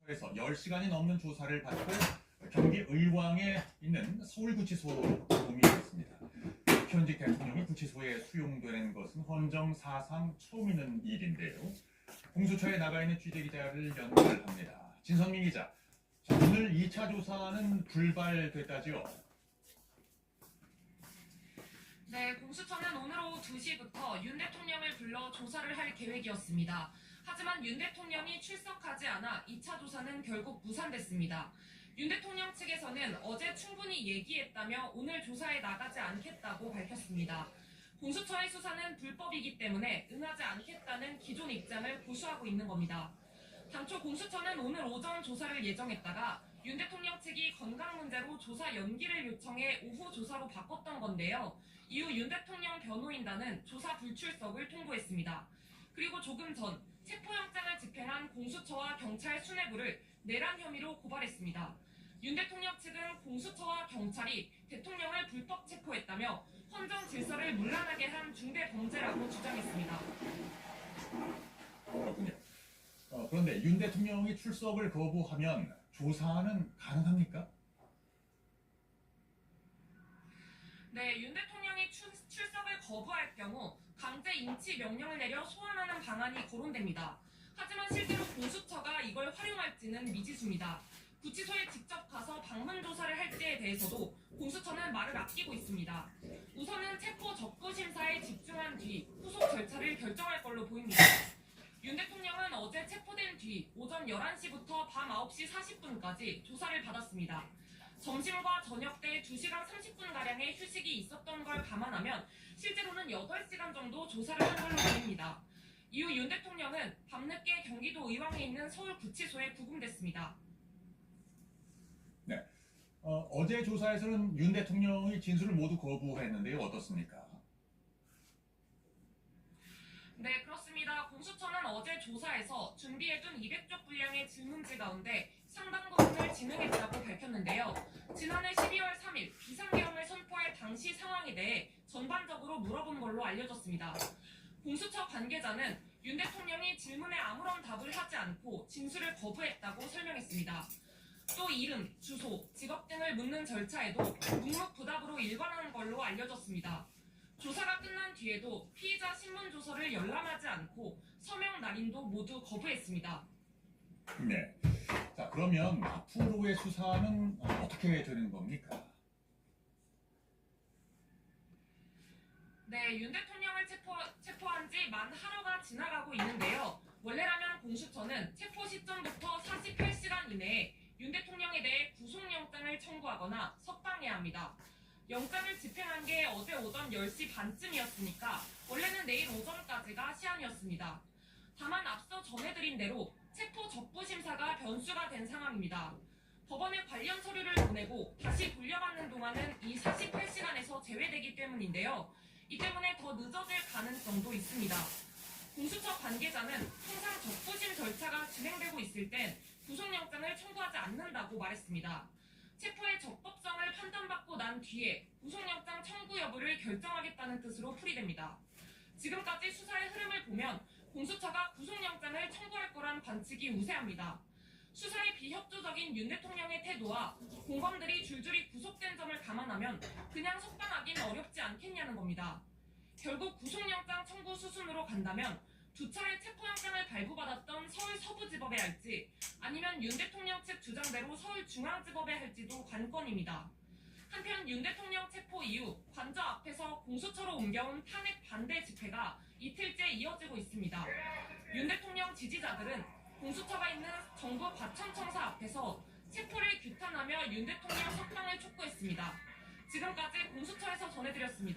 그래서 10시간이 넘는 조사를 받고 경기 의왕에 있는 서울구치소로 옮겨졌습니다. 현직 대통령이 구치소에 수용되는 것은 헌정 사상 처음 있는 일인데요. 공수처에 나가 있는 취재기자를 연결합니다. 진선민 기자, 자, 오늘 2차 조사는 불발됐다지요? 네, 공수처는 오늘 오후 2시부터 윤 대통령을 불러 조사를 할 계획이었습니다. 하지만 윤 대통령이 출석하지 않아 2차 조사는 결국 무산됐습니다. 윤 대통령 측에서는 어제 충분히 얘기했다며 오늘 조사에 나가지 않겠다고 밝혔습니다. 공수처의 수사는 불법이기 때문에 응하지 않겠다는 기존 입장을 고수하고 있는 겁니다. 당초 공수처는 오늘 오전 조사를 예정했다가 윤 대통령 측이 건강 문제로 조사 연기를 요청해 오후 조사로 바꿨던 건데요. 이후 윤 대통령 변호인단은 조사 불출석을 통보했습니다. 그리고 조금 전 체포영장을 집행한 공수처와 경찰 수뇌부를 내란 혐의로 고발했습니다. 윤 대통령 측은 공수처와 경찰이 대통령을 불법 체포했다며 헌정 질서를 문란하게 한 중대 범죄라고 주장했습니다. 그렇군요. 그런데 윤 대통령이 출석을 거부하면 조사는 가능합니까? 네, 윤 대통령이 출석을 거부할 경우 강제 인치 명령을 내려 소환하는 방안이 거론됩니다. 하지만 실제로 공수처가 이걸 활용할지는 미지수입니다. 구치소에 직접 가서 방문 조사를 할지에 대해서도 공수처는 말을 아끼고 있습니다. 우선은 체포 적부 심사에 집중한 뒤 후속 절차를 결정할 걸로 보입니다. 윤 대통령은 어제 체포된 뒤 오전 11시부터 밤 9시 40분까지 조사를 받았습니다. 점심과 저녁 때 2시간 30분가량의 휴식이 있었던 걸 감안하면 실제로는 8시간 정도 조사를 한 걸로 보입니다. 이후 윤 대통령은 밤늦게 경기도 의왕에 있는 서울구치소에 구금됐습니다. 네. 어제 조사에서는 윤 대통령이 진술을 모두 거부했는데요. 어떻습니까? 네, 그렇습니다. 공수처는 어제 조사에서 준비해둔 200쪽 분량의 질문지 가운데 상당 부분을 진행했다고 밝혔는데요. 지난해 12월 3일 비상계엄을 선포할 당시 상황에 대해 전반적으로 물어본 걸로 알려졌습니다. 공수처 관계자는 윤 대통령이 질문에 아무런 답을 하지 않고 진술을 거부했다고 설명했습니다. 또 이름, 주소, 직업 등을 묻는 절차에도 묵묵부답으로 일관한 걸로 알려졌습니다. 조사가 끝난 뒤에도 피의자 신문 조서를 열람하지 않고 서명 날인도 모두 거부했습니다. 네. 자, 그러면 앞으로의 수사는 어떻게 되는 겁니까? 네, 윤 대통령을 체포한 지 만 하루가 지나가고 있는데요. 원래라면 공수처는 체포 시점부터 48시간 이내에 윤 대통령에 대해 구속영장을 청구하거나 석방해야 합니다. 영장을 집행한 게 어제 오전 10시 반쯤이었으니까 원래는 내일 오전까지가 시한이었습니다. 다만 앞서 전해드린 대로 체포 적부 심사가 변수가 된 상황입니다. 법원에 관련 서류를 보내고 다시 돌려받는 동안은 이 48시간에서 제외되기 때문인데요. 이 때문에 더 늦어질 가능성도 있습니다. 공수처 관계자는 항상 적부심 절차가 진행되고 있을 땐 구속영장을 청구하지 않는다고 말했습니다. 체포의 적법성을 판단받고 난 뒤에 구속영장 청구 여부를 결정하겠다는 뜻으로 풀이됩니다. 지금까지 수사의 흐름을 보면 공수처가 구속영장을 청구할 거란 관측이 우세합니다. 수사에 비협조적인 윤 대통령의 태도와 공범들이 줄줄이 구속된 점을 감안하면 그냥 석방하긴 어렵지 않겠냐는 겁니다. 결국 구속영장 청구 수순으로 간다면 2차례 체포영장을 발부받았던 서울 서부지법에 할지 아니면 윤 대통령 측 주장대로 서울중앙지법에 할지도 관건입니다. 한편 윤 대통령 체포 이후 관저 앞에서 공수처로 옮겨온 탄핵 반대 집회가 이틀째 이어지고 있습니다. 윤 대통령 지지자들은 공수처가 있는 정부 과천청사 앞에서 체포를 규탄하며 윤 대통령 석방을 촉구했습니다. 지금까지 공수처에서 전해드렸습니다.